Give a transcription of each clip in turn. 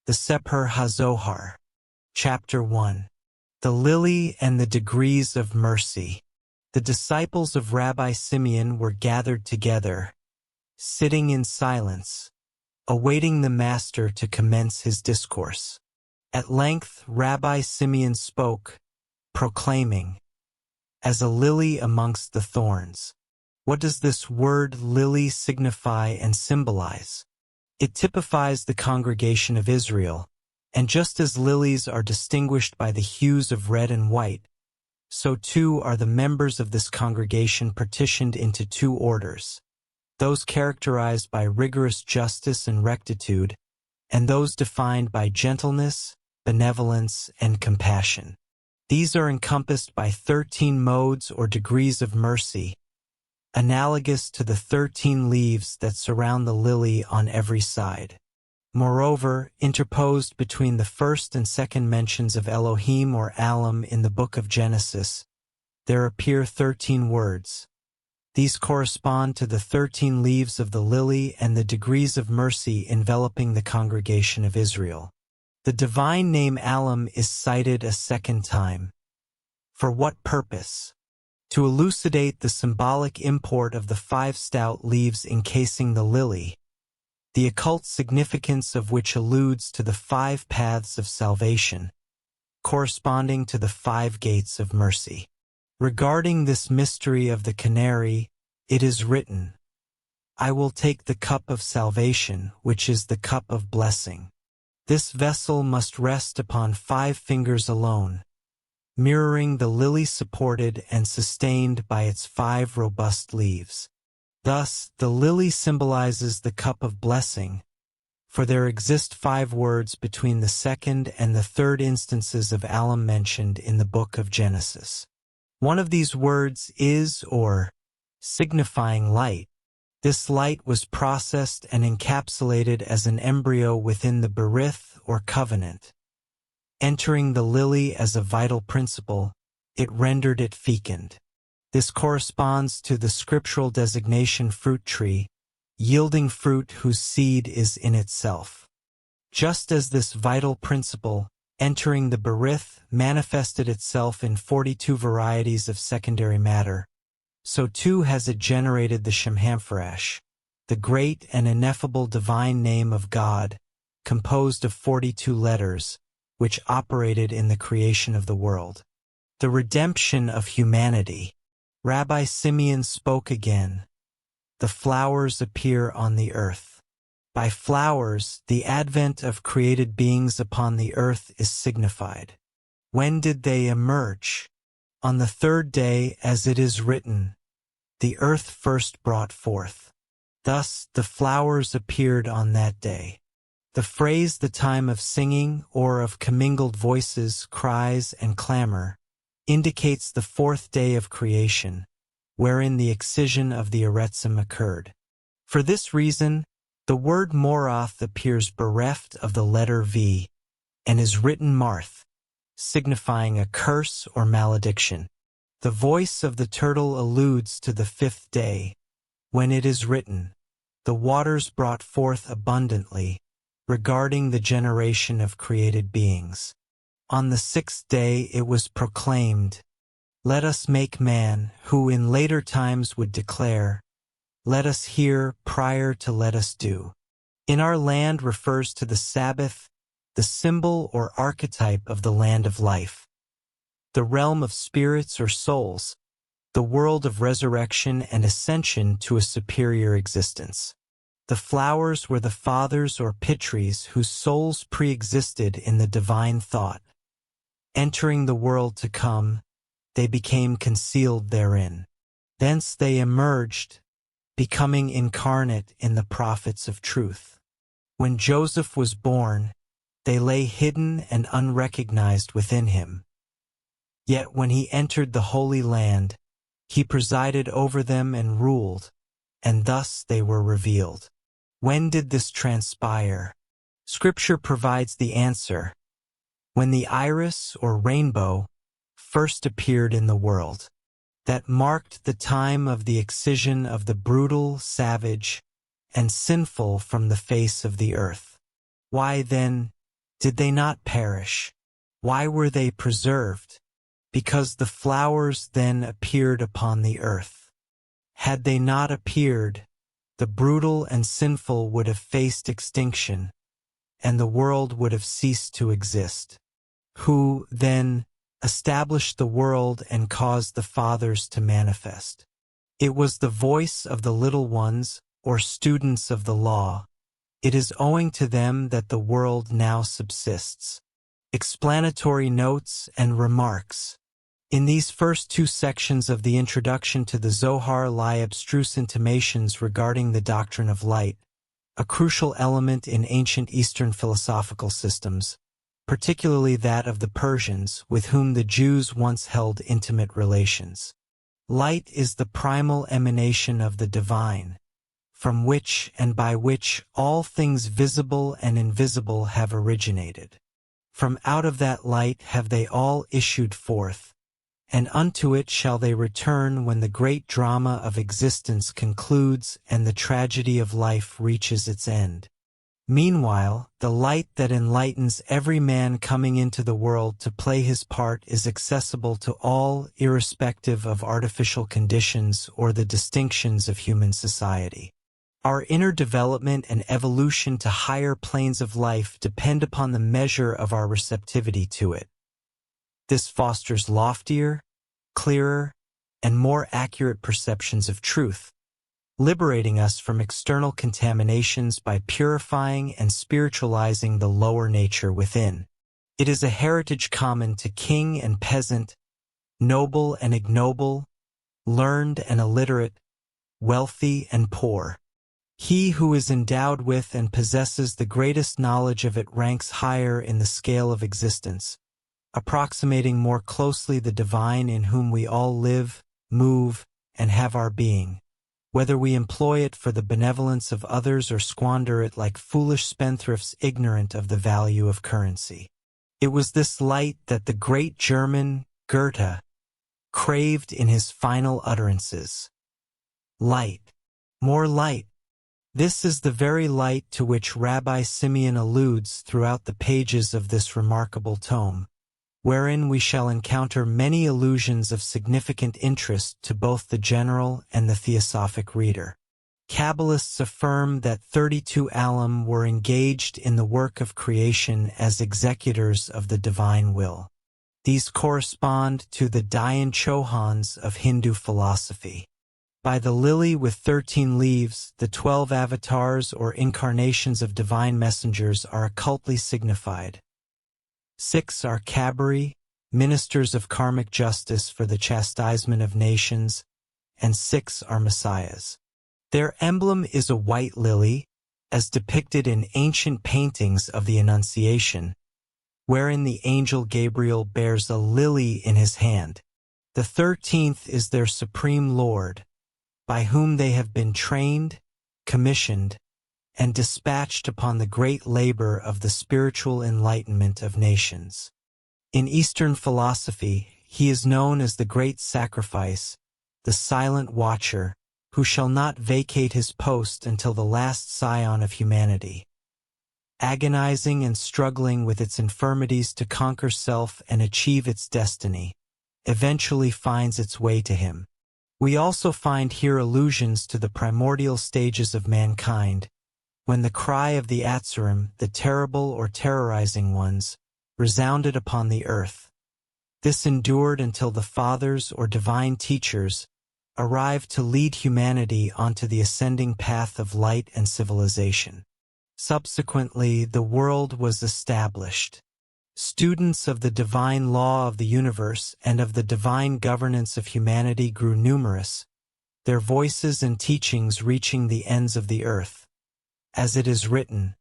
The Sepher Ha-Zohar. Chapter 1. The Lily and the Degrees of Mercy. The disciples of Rabbi Simeon were gathered together, sitting in silence, awaiting the Master to commence his discourse. At length Rabbi Simeon spoke, proclaiming, "As a lily amongst the thorns." What does this word lily signify and symbolize? It typifies the congregation of Israel, and just as lilies are distinguished by the hues of red and white, so too are the members of this congregation partitioned into two orders, those characterized by rigorous justice and rectitude, and those defined by gentleness, benevolence, and compassion. These are encompassed by 13 modes or degrees of mercy, analogous to the 13 leaves that surround the lily on every side. Moreover, interposed between the first and second mentions of Elohim or Alam in the book of Genesis, there appear 13 words. These correspond to the 13 leaves of the lily and the degrees of mercy enveloping the congregation of Israel. The divine name Alam is cited a second time. For what purpose? To elucidate the symbolic import of the 5 stout leaves encasing the lily, the occult significance of which alludes to the 5 paths of salvation, corresponding to the 5 gates of mercy. Regarding this mystery of the canary, it is written, "I will take the cup of salvation, which is the cup of blessing." This vessel must rest upon 5 fingers alone, mirroring the lily supported and sustained by its 5 robust leaves. Thus, the lily symbolizes the cup of blessing, for there exist 5 words between the second and the third instances of Alam mentioned in the book of Genesis. One of these words is or, signifying light. This light was processed and encapsulated as an embryo within the berith or covenant. Entering the lily as a vital principle, it rendered it fecund. This corresponds to the scriptural designation fruit tree, yielding fruit whose seed is in itself. Just as this vital principle, entering the berith, manifested itself in 42 varieties of secondary matter, so too has it generated the Shem HaMephorash, the great and ineffable divine name of God, composed of 42 letters, which operated in the creation of the world. The redemption of humanity. Rabbi Simeon spoke again. The flowers appear on the earth. By flowers, the advent of created beings upon the earth is signified. When did they emerge? On the 3rd day, as it is written, "The earth first brought forth." Thus, the flowers appeared on that day. The phrase "the time of singing" or of commingled voices, cries, and clamor indicates the 4th day of creation, wherein the excision of the Eretzim occurred. For this reason, the word Morath appears bereft of the letter V and is written Marth, signifying a curse or malediction. The voice of the turtle alludes to the 5th day, when it is written, "The waters brought forth abundantly," regarding the generation of created beings. On the 6th day it was proclaimed, "Let us make man," who in later times would declare, "Let us hear," prior to "let us do." In our land refers to the Sabbath, the symbol or archetype of the land of life, the realm of spirits or souls, the world of resurrection and ascension to a superior existence. The flowers were the fathers or pitris whose souls pre-existed in the divine thought. Entering the world to come, they became concealed therein. Thence they emerged, becoming incarnate in the prophets of truth. When Joseph was born, they lay hidden and unrecognized within him. Yet when he entered the Holy Land, he presided over them and ruled, and thus they were revealed. When did this transpire? Scripture provides the answer. When the iris or rainbow first appeared in the world. That marked the time of the excision of the brutal, savage, and sinful from the face of the earth. Why then Did they not perish? Why were they preserved? Because the flowers then appeared upon the earth. Had they not appeared, the brutal and sinful would have faced extinction, and the world would have ceased to exist. Who, then, established the world and caused the fathers to manifest? It was the voice of the little ones, or students of the law. It is owing to them that the world now subsists. Explanatory notes and remarks. In these first two sections of the introduction to the Zohar lie abstruse intimations regarding the doctrine of light, a crucial element in ancient Eastern philosophical systems, particularly that of the Persians, with whom the Jews once held intimate relations. Light is the primal emanation of the divine, from which and by which all things visible and invisible have originated. From out of that light have they all issued forth, and unto it shall they return when the great drama of existence concludes and the tragedy of life reaches its end. Meanwhile, the light that enlightens every man coming into the world to play his part is accessible to all, irrespective of artificial conditions or the distinctions of human society. Our inner development and evolution to higher planes of life depend upon the measure of our receptivity to it. This fosters loftier, clearer, and more accurate perceptions of truth, liberating us from external contaminations by purifying and spiritualizing the lower nature within. It is a heritage common to king and peasant, noble and ignoble, learned and illiterate, wealthy and poor. He who is endowed with and possesses the greatest knowledge of it ranks higher in the scale of existence, approximating more closely the divine in whom we all live, move, and have our being, whether we employ it for the benevolence of others or squander it like foolish spendthrifts ignorant of the value of currency. It was this light that the great German, Goethe, craved in his final utterances. Light. More light. This is the very light to which Rabbi Simeon alludes throughout the pages of this remarkable tome, wherein we shall encounter many allusions of significant interest to both the general and the theosophic reader. Kabbalists affirm that 32 Alim were engaged in the work of creation as executors of the divine will. These correspond to the Dayan Chohans of Hindu philosophy. By the lily with 13 leaves, the 12 avatars or incarnations of divine messengers are occultly signified. 6 are Kabari, ministers of karmic justice for the chastisement of nations, and 6 are messiahs. Their emblem is a white lily, as depicted in ancient paintings of the Annunciation, wherein the angel Gabriel bears a lily in his hand. The 13th is their supreme Lord, by whom they have been trained, commissioned, and dispatched upon the great labor of the spiritual enlightenment of nations. In Eastern philosophy, he is known as the great sacrifice, the silent watcher, who shall not vacate his post until the last scion of humanity, agonizing and struggling with its infirmities to conquer self and achieve its destiny, eventually finds its way to him. We also find here allusions to the primordial stages of mankind, when the cry of the Atzerim, the terrible or terrorizing ones, resounded upon the earth. This endured until the fathers or divine teachers arrived to lead humanity onto the ascending path of light and civilization. Subsequently, the world was established. Students of the divine law of the universe and of the divine governance of humanity grew numerous, their voices and teachings reaching the ends of the earth. As it is written,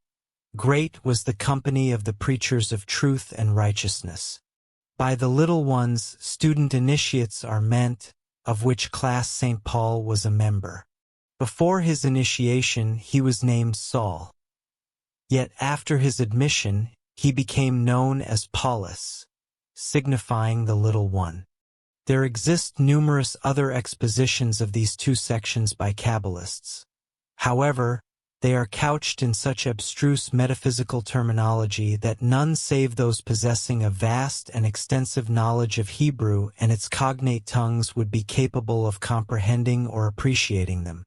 "Great was the company of the preachers of truth and righteousness." By the little ones, student initiates are meant, of which class St. Paul was a member. Before his initiation, he was named Saul. Yet after his admission, he became known as Paulus, signifying the little one. There exist numerous other expositions of these two sections by Kabbalists. However, They are couched in such abstruse metaphysical terminology that none save those possessing a vast and extensive knowledge of Hebrew and its cognate tongues would be capable of comprehending or appreciating them.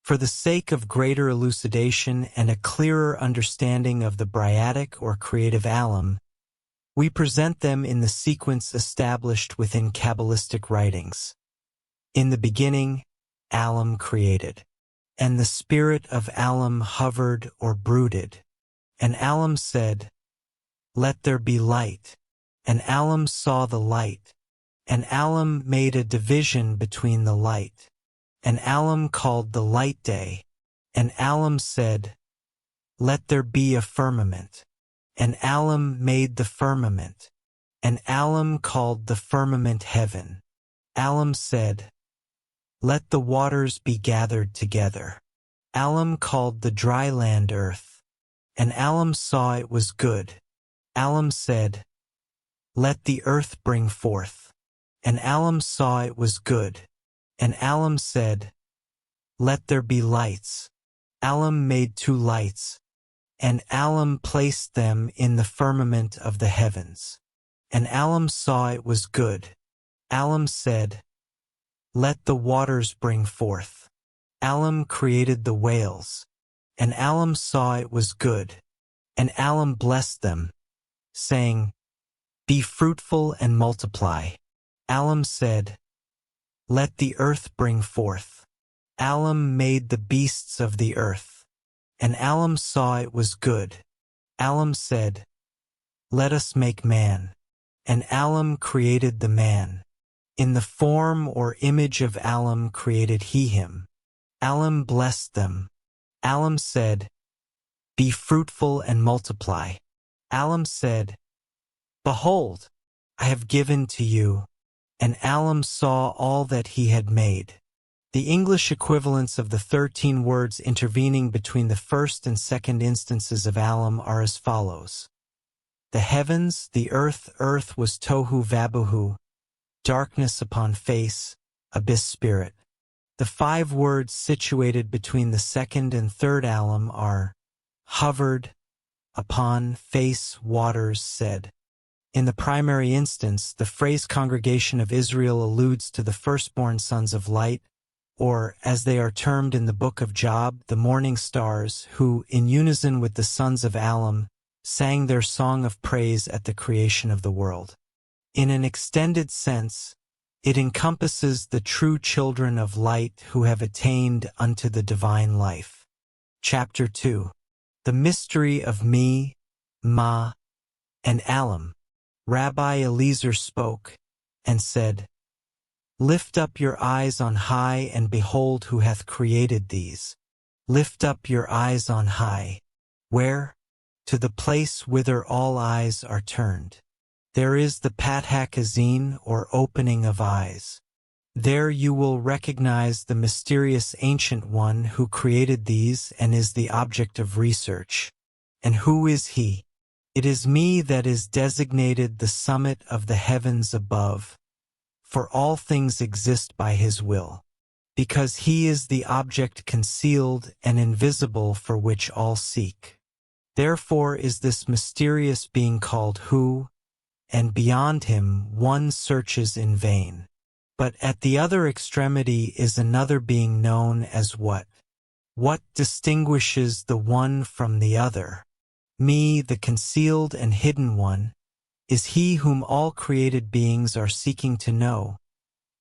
For the sake of greater elucidation and a clearer understanding of the Briatic or creative alum, we present them in the sequence established within Kabbalistic writings. In the beginning, alum created. And the spirit of alum hovered or brooded. And alum said, "Let there be light." And alum saw the light. And alum made a division between the light. And alum called the light day. And alum said, "Let there be a firmament." And alum made the firmament. And alum called the firmament heaven. Alum said, "Let the waters be gathered together." Alum called the dry land earth. And alum saw it was good. Alum said, "Let the earth bring forth." And alum saw it was good. And alum said, "Let there be lights." Alum made 2 lights. And alum placed them in the firmament of the heavens. And alum saw it was good. Alum said, "Let the waters bring forth." Alum created the whales. And alum saw it was good. And alum blessed them, saying, "Be fruitful and multiply." Alum said, "Let the earth bring forth." Alum made the beasts of the earth. And alum saw it was good. Alum said, "Let us make man." And alum created the man. In the form or image of alum created he him. Alum blessed them. Alum said, "Be fruitful and multiply." Alum said, "Behold, I have given to you." And alum saw all that he had made. The English equivalents of the 13 words intervening between the first and second instances of alum are as follows. The heavens, the earth was tohu vabohu, darkness upon face, abyss spirit. The 5 words situated between the second and third alum are hovered, upon, face, waters, said. In the primary instance, the phrase congregation of Israel alludes to the firstborn sons of light, or, as they are termed in the book of Job, the morning stars, who, in unison with the sons of alum, sang their song of praise at the creation of the world. In an extended sense, it encompasses the true children of light who have attained unto the divine life. Chapter 2. The Mystery of Me, Ma, and Alum. Rabbi Eliezer spoke, and said, Lift up your eyes on high, and behold who hath created these. Lift up your eyes on high. Where? To the place whither all eyes are turned. There is the Pat-HaKazin, or opening of eyes. There you will recognize the mysterious Ancient One who created these and is the object of research. And who is he? It is me that is designated the summit of the heavens above, for all things exist by his will, because he is the object concealed and invisible for which all seek. Therefore is this mysterious being called Who, and beyond him one searches in vain. But at the other extremity is another being known as What. What distinguishes the one from the other? Me, the concealed and hidden one, is he whom all created beings are seeking to know,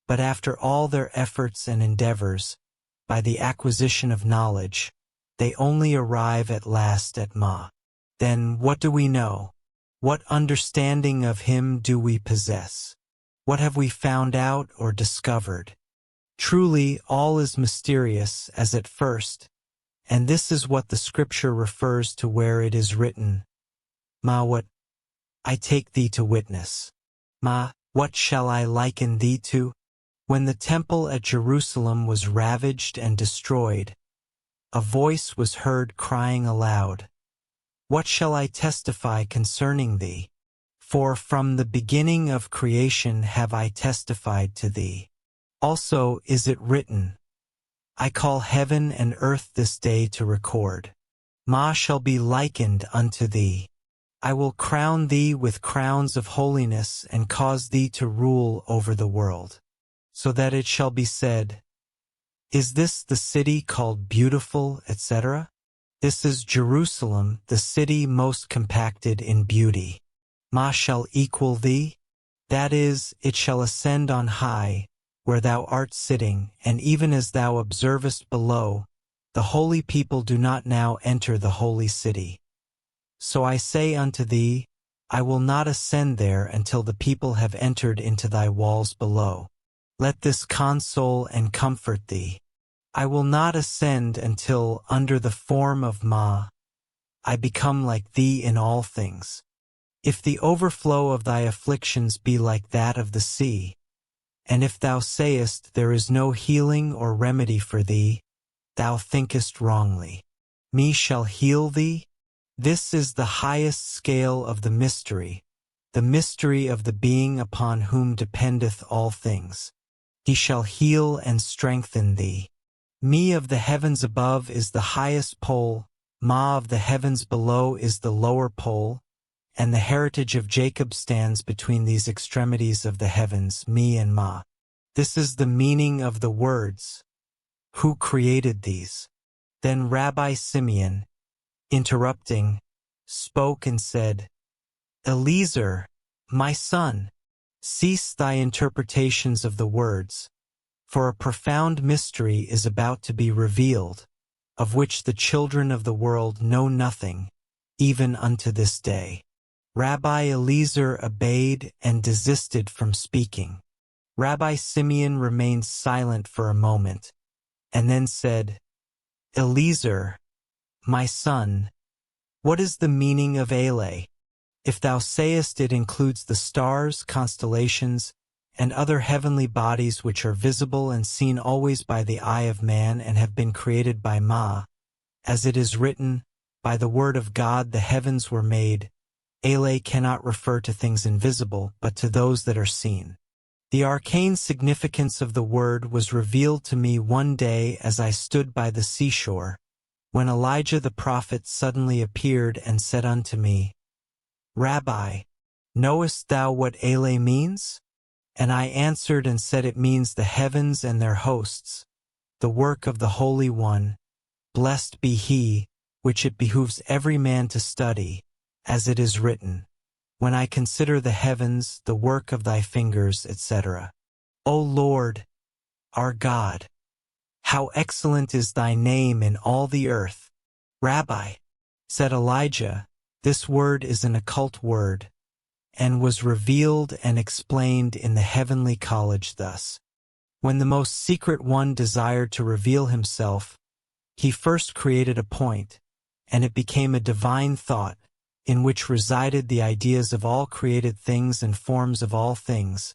but after all their efforts and endeavors, by the acquisition of knowledge, they only arrive at last at Ma. Then what do we know? What understanding of him do we possess? What have we found out or discovered? Truly, all is mysterious as at first, and this is what the Scripture refers to where it is written, Ma, what I take thee to witness. Ma, what shall I liken thee to? When the temple at Jerusalem was ravaged and destroyed, a voice was heard crying aloud, What shall I testify concerning thee? For from the beginning of creation have I testified to thee. Also is it written, I call heaven and earth this day to record. Ma shall be likened unto thee. I will crown thee with crowns of holiness and cause thee to rule over the world. So that it shall be said, Is this the city called beautiful, etc.? This is Jerusalem, the city most compacted in beauty. Ma shall equal thee, that is, it shall ascend on high, where thou art sitting, and even as thou observest below, the holy people do not now enter the holy city. So I say unto thee, I will not ascend there until the people have entered into thy walls below. Let this console and comfort thee. I will not ascend until, under the form of Ma, I become like thee in all things. If the overflow of thy afflictions be like that of the sea, and if thou sayest there is no healing or remedy for thee, thou thinkest wrongly. Me shall heal thee? This is the highest scale of the mystery of the being upon whom dependeth all things. He shall heal and strengthen thee. Me of the heavens above is the highest pole, Ma of the heavens below is the lower pole, and the heritage of Jacob stands between these extremities of the heavens, Me and Ma. This is the meaning of the words. Who created these? Then Rabbi Simeon, interrupting, spoke and said, Eliezer, my son, cease thy interpretations of the words, for a profound mystery is about to be revealed, of which the children of the world know nothing, even unto this day. Rabbi Eliezer obeyed and desisted from speaking. Rabbi Simeon remained silent for a moment, and then said, Eliezer, my son, what is the meaning of Ele? If thou sayest it includes the stars, constellations, and other heavenly bodies which are visible and seen always by the eye of man and have been created by Ma, as it is written, by the word of God the heavens were made, Ele cannot refer to things invisible, but to those that are seen. The arcane significance of the word was revealed to me one day as I stood by the seashore, when Elijah the prophet suddenly appeared and said unto me, Rabbi, knowest thou what Ele means? And I answered and said it means the heavens and their hosts, the work of the Holy One, blessed be he, which it behooves every man to study, as it is written, when I consider the heavens, the work of thy fingers, etc. O Lord, our God, how excellent is thy name in all the earth. Rabbi, said Elijah, this word is an occult word, and was revealed and explained in the heavenly college thus. When the most secret one desired to reveal himself, he first created a point, and it became a divine thought, in which resided the ideas of all created things and forms of all things,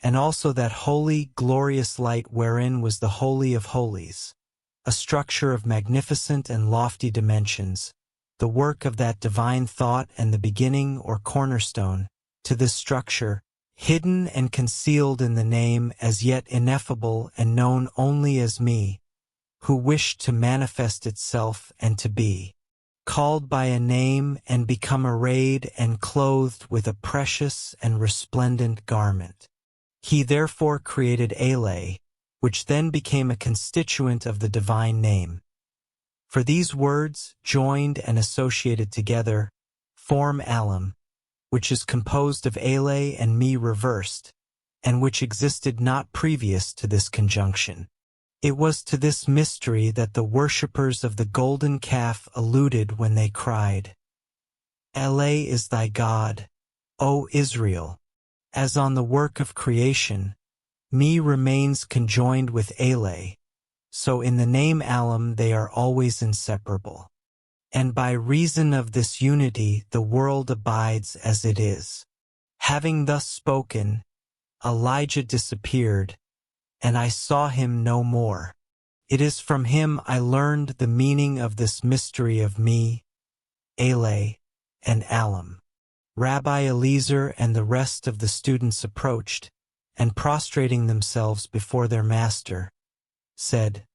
and also that holy, glorious light wherein was the Holy of Holies, a structure of magnificent and lofty dimensions, the work of that divine thought and the beginning or cornerstone, to this structure, hidden and concealed in the name as yet ineffable and known only as Me, who wished to manifest itself and to be called by a name and become arrayed and clothed with a precious and resplendent garment. He therefore created Ele, which then became a constituent of the divine name. For these words, joined and associated together, form Alam, which is composed of Ele and Me reversed, and which existed not previous to this conjunction. It was to this mystery that the worshippers of the golden calf alluded when they cried, Ele is thy God, O Israel. As on the work of creation, Me remains conjoined with Ele, so in the name Alam they are always inseparable. And by reason of this unity the world abides as it is. Having thus spoken, Elijah disappeared, and I saw him no more. It is from him I learned the meaning of this mystery of Me, Ele, and Alam. Rabbi Eliezer and the rest of the students approached, and prostrating themselves before their master, said,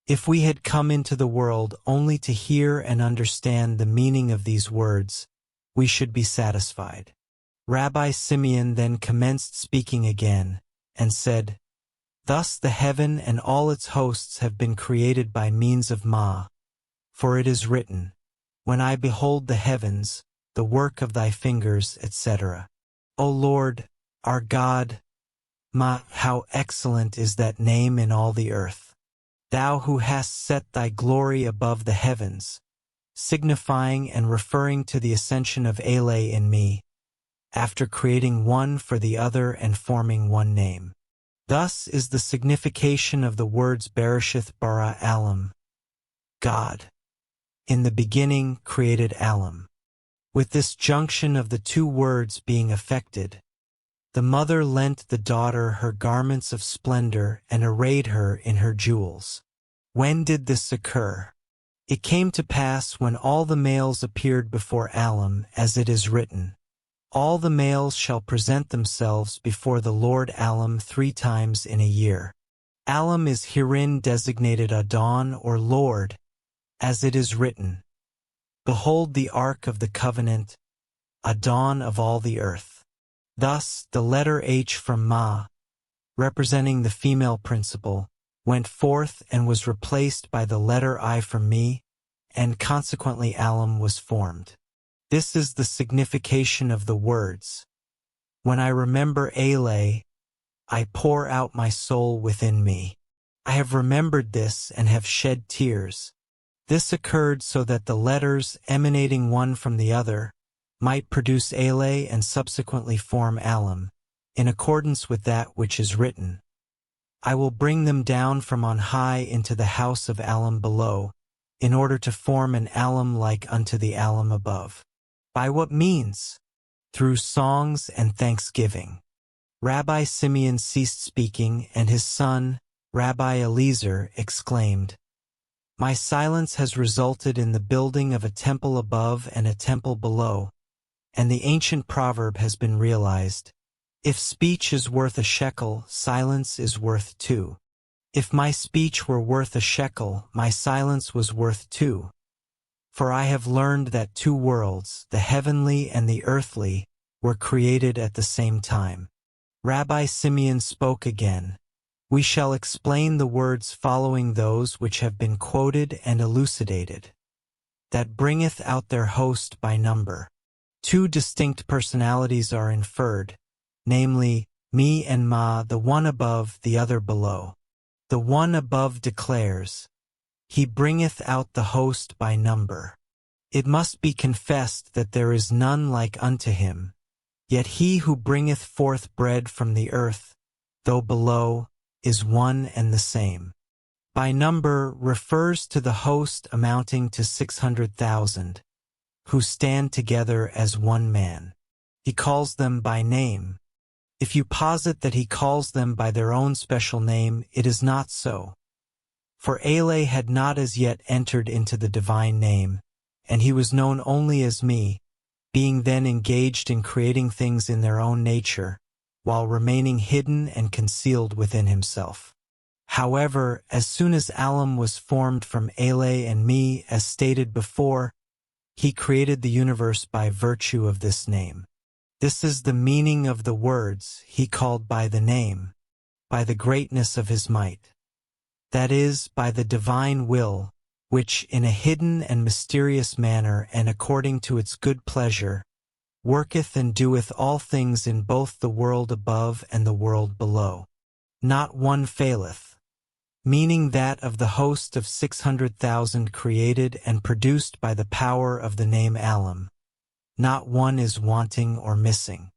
If we had come into the world only to hear and understand the meaning of these words, we should be satisfied. Rabbi Simeon then commenced speaking again, and said, Thus the heaven and all its hosts have been created by means of Ma. For it is written, When I behold the heavens, the work of thy fingers, etc. O Lord, our God, Ma, how excellent is that name in all the earth. Thou who hast set thy glory above the heavens, signifying and referring to the ascension of Eleh in me, after creating one for the other and forming one name. Thus is the signification of the words Bereshith bara Alam. God, in the beginning, created Alam. With this junction of the two words being effected, the mother lent the daughter her garments of splendor and arrayed her in her jewels. When did this occur? It came to pass when all the males appeared before Alam, as it is written, All the males shall present themselves before the Lord Alam 3 times in a year. Alam is herein designated Adon or Lord, as it is written, Behold the Ark of the Covenant, Adon of all the earth. Thus, the letter H from Ma, representing the female principle, went forth and was replaced by the letter I from me, and consequently Alam was formed. This is the signification of the words. When I remember Eleh, I pour out my soul within me. I have remembered this and have shed tears. This occurred so that the letters emanating one from the other might produce Eleh and subsequently form Alam, in accordance with that which is written. I will bring them down from on high into the house of Alam below, in order to form an Alam like unto the Alam above. By what means? Through songs and thanksgiving. Rabbi Simeon ceased speaking, and his son, Rabbi Eliezer, exclaimed, My silence has resulted in the building of a temple above and a temple below, and the ancient proverb has been realized. If speech is worth a shekel, silence is worth 2. If my speech were worth a shekel, my silence was worth 2. For I have learned that 2 worlds, the heavenly and the earthly, were created at the same time. Rabbi Simeon spoke again. We shall explain the words following those which have been quoted and elucidated. That bringeth out their host by number. 2 distinct personalities are inferred, namely, me and Ma, the one above, the other below. The one above declares, He bringeth out the host by number. It must be confessed that there is none like unto him, yet he who bringeth forth bread from the earth, though below, is one and the same. By number refers to the host amounting to 600,000, who stand together as one man. He calls them by name. If you posit that he calls them by their own special name, it is not so. For Eleh had not as yet entered into the divine name, and he was known only as me, being then engaged in creating things in their own nature, while remaining hidden and concealed within himself. However, as soon as Alam was formed from Eleh and me, as stated before, he created the universe by virtue of this name. This is the meaning of the words he called by the name, by the greatness of his might. That is, by the divine will, which, in a hidden and mysterious manner and according to its good pleasure, worketh and doeth all things in both the world above and the world below. Not one faileth, meaning that of the host of 600,000 created and produced by the power of the name Alam. Not one is wanting or missing.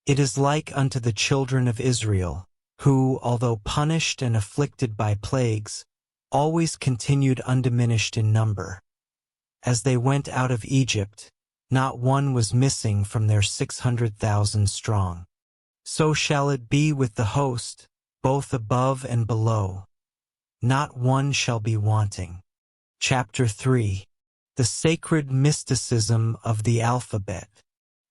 It is like unto the children of Israel, who, although punished and afflicted by plagues, always continued undiminished in number. As they went out of Egypt, not one was missing from their 600,000 strong. So shall it be with the host, both above and below. Not one shall be wanting. Chapter 3. The Sacred Mysticism of the Alphabet.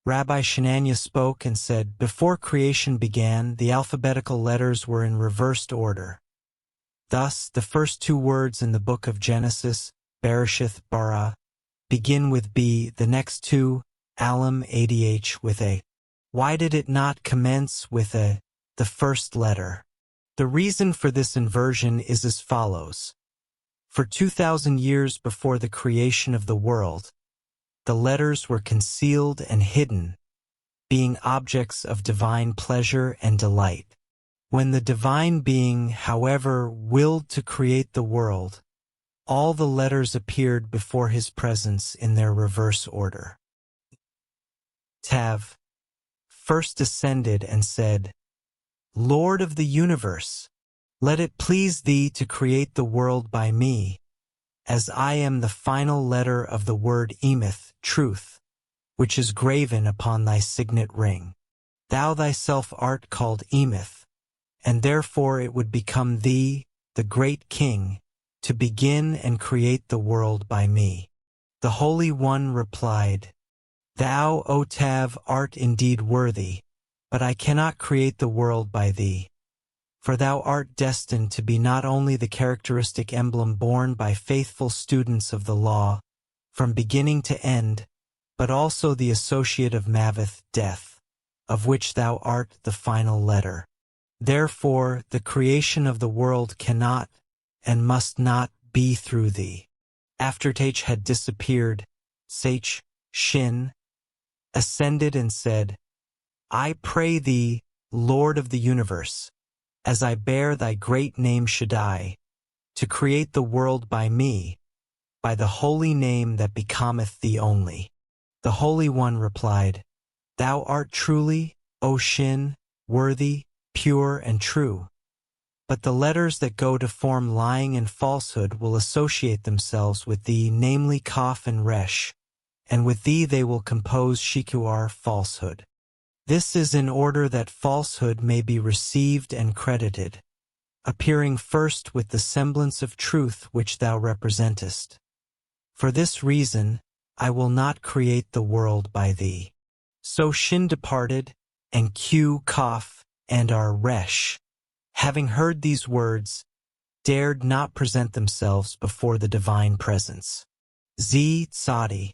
Rabbi Shenania spoke and said, Before creation began, the alphabetical letters were in reversed order. Thus, the first two words in the book of Genesis, Bereshith bara, begin with B, the next two, Alam Adh, with A. Why did it not commence with A, the first letter? The reason for this inversion is as follows. For 2,000 years before the creation of the world, the letters were concealed and hidden, being objects of divine pleasure and delight. When the divine being, however, willed to create the world, all the letters appeared before his presence in their reverse order. Tav first descended and said, Lord of the universe, let it please thee to create the world by me, as I am the final letter of the word emeth, truth, which is graven upon thy signet ring. Thou thyself art called emeth, and therefore it would become thee, the great king, to begin and create the world by me. The Holy One replied, Thou, O Tav, art indeed worthy, but I cannot create the world by thee. For thou art destined to be not only the characteristic emblem borne by faithful students of the law, from beginning to end, but also the associate of Maveth, death, of which thou art the final letter. Therefore, the creation of the world cannot and must not be through thee. After Tach had disappeared, Sach, Shin, ascended and said, I pray thee, Lord of the universe, as I bear thy great name Shaddai, to create the world by me, by the holy name that becometh thee only. The Holy One replied, Thou art truly, O Shin, worthy, pure and true. But the letters that go to form lying and falsehood will associate themselves with thee, namely Kaf and Resh, and with thee they will compose Shikuar, falsehood. This is in order that falsehood may be received and credited, appearing first with the semblance of truth which thou representest. For this reason, I will not create the world by thee. So Shin departed, and Q, Kaf, and our Resh, having heard these words, dared not present themselves before the divine presence. Z, Tzadi,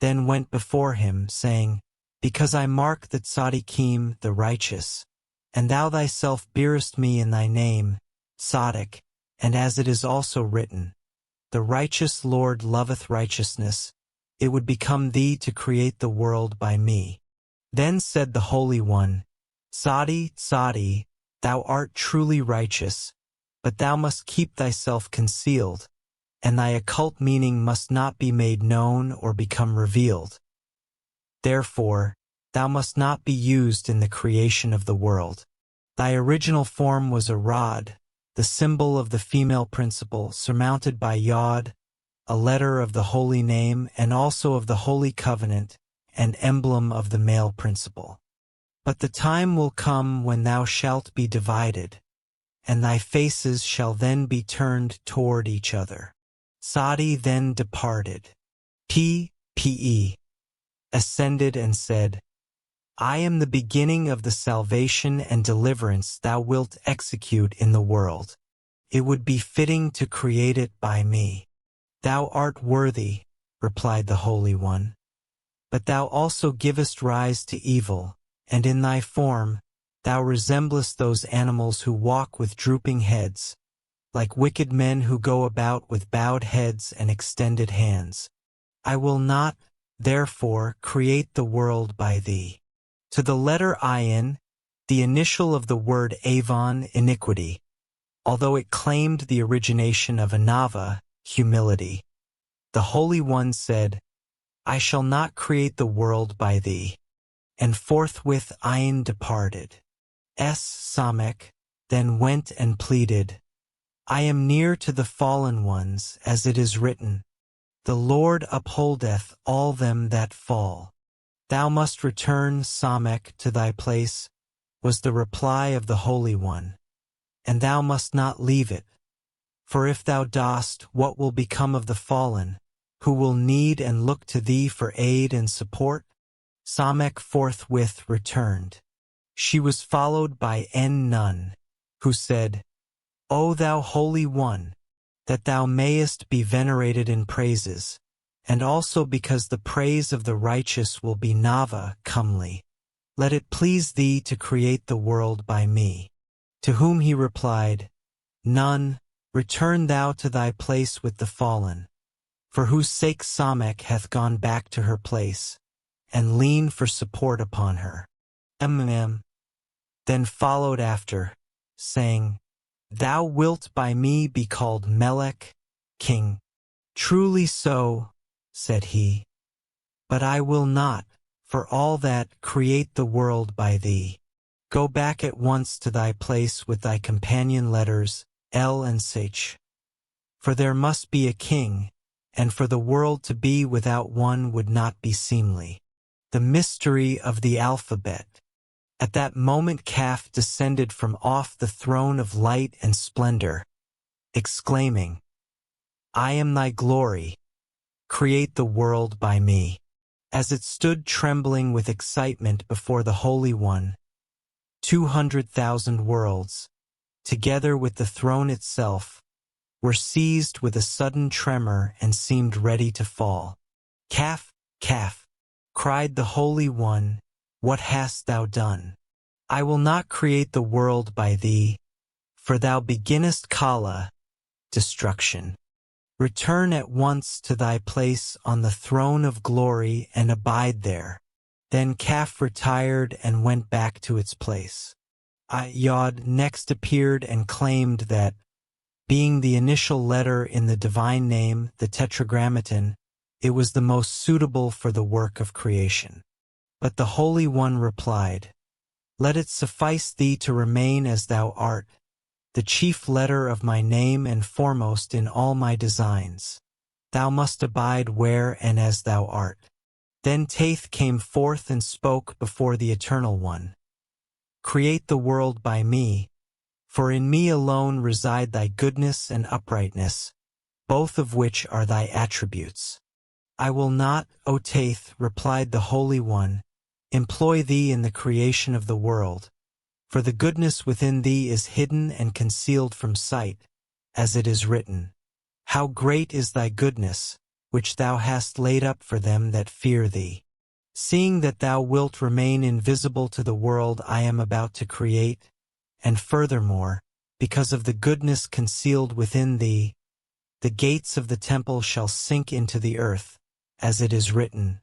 then went before him, saying, Because I mark the Tzadikim, the righteous, and thou thyself bearest me in thy name, Tzadik, and as it is also written, The righteous Lord loveth righteousness, it would become thee to create the world by me. Then said the Holy One, Tzadi, Tzadi, thou art truly righteous, but thou must keep thyself concealed, and thy occult meaning must not be made known or become revealed. Therefore, thou must not be used in the creation of the world. Thy original form was a rod, the symbol of the female principle, surmounted by Yod, a letter of the holy name and also of the holy covenant, and emblem of the male principle. But the time will come when thou shalt be divided, and thy faces shall then be turned toward each other. Tzadi then departed. Pe ascended and said, I am the beginning of the salvation and deliverance thou wilt execute in the world. It would be fitting to create it by me. Thou art worthy, replied the Holy One. But thou also givest rise to evil, and in thy form, thou resemblest those animals who walk with drooping heads, like wicked men who go about with bowed heads and extended hands. I will not, therefore, create the world by thee. To the letter Ayin, the initial of the word Avon, iniquity, although it claimed the origination of Anava, humility, the Holy One said, I shall not create the world by thee. And forthwith Ayin departed. Samek then went and pleaded, I am near to the fallen ones, as it is written, The Lord upholdeth all them that fall. Thou must return, Samek, to thy place, was the reply of the Holy One, and thou must not leave it. For if thou dost, what will become of the fallen, who will need and look to thee for aid and support? Samek forthwith returned. She was followed by Nun, who said, O thou Holy One, that thou mayest be venerated in praises, and also because the praise of the righteous will be Nava, comely. Let it please thee to create the world by me. To whom he replied, None, return thou to thy place with the fallen, for whose sake Samek hath gone back to her place, and lean for support upon her. Then followed after, saying, Thou wilt by me be called Melech, king. Truly so, said he. But I will not, for all that, create the world by thee. Go back at once to thy place with thy companion letters, L and Ch. For there must be a king, and for the world to be without one would not be seemly. The mystery of the alphabet. At that moment Kaf descended from off the throne of light and splendor, exclaiming, I am thy glory. Create the world by me. As it stood trembling with excitement before the Holy One, 200,000 worlds, together with the throne itself, were seized with a sudden tremor and seemed ready to fall. Kaf, Kaf, cried the Holy One, what hast thou done? I will not create the world by thee, for thou beginnest Kala, destruction. Return at once to thy place on the throne of glory and abide there. Then Kaf retired and went back to its place. Yod next appeared and claimed that, being the initial letter in the divine name, the Tetragrammaton, it was the most suitable for the work of creation. But the Holy One replied, Let it suffice thee to remain as thou art, the chief letter of my name and foremost in all my designs. Thou must abide where and as thou art. Then Taith came forth and spoke before the Eternal One. Create the world by me, for in me alone reside thy goodness and uprightness, both of which are thy attributes. I will not, O Taith, replied the Holy One, employ thee in the creation of the world, for the goodness within thee is hidden and concealed from sight, as it is written, How great is thy goodness, which thou hast laid up for them that fear thee. Seeing that thou wilt remain invisible to the world I am about to create, and furthermore, because of the goodness concealed within thee, the gates of the temple shall sink into the earth, as it is written,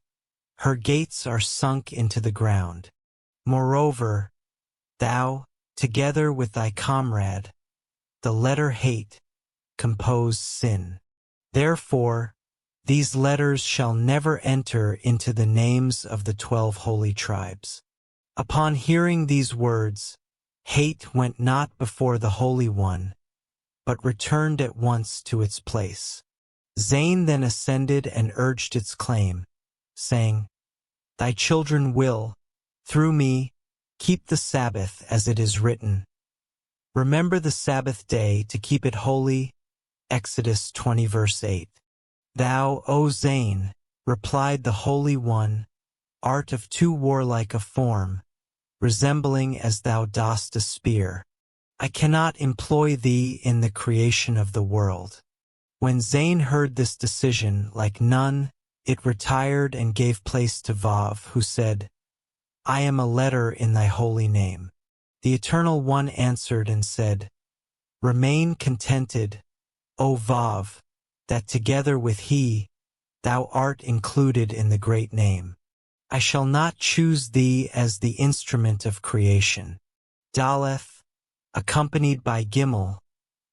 Her gates are sunk into the ground. Moreover, thou, together with thy comrade, the letter hate, compose sin. Therefore, these letters shall never enter into the names of the 12 holy tribes. Upon hearing these words, hate went not before the Holy One, but returned at once to its place. Zain then ascended and urged its claim, saying, Thy children will, through me, keep the Sabbath as it is written. Remember the Sabbath day to keep it holy. Exodus 20 verse 8. Thou, O Zain, replied the Holy One, art of too warlike a form, resembling as thou dost a spear. I cannot employ thee in the creation of the world. When Zain heard this decision, like none, it retired and gave place to Vav, who said, I am a letter in thy holy name. The Eternal One answered and said, Remain contented, O Vav, that together with he, thou art included in the great name. I shall not choose thee as the instrument of creation. Daleth, accompanied by Gimel,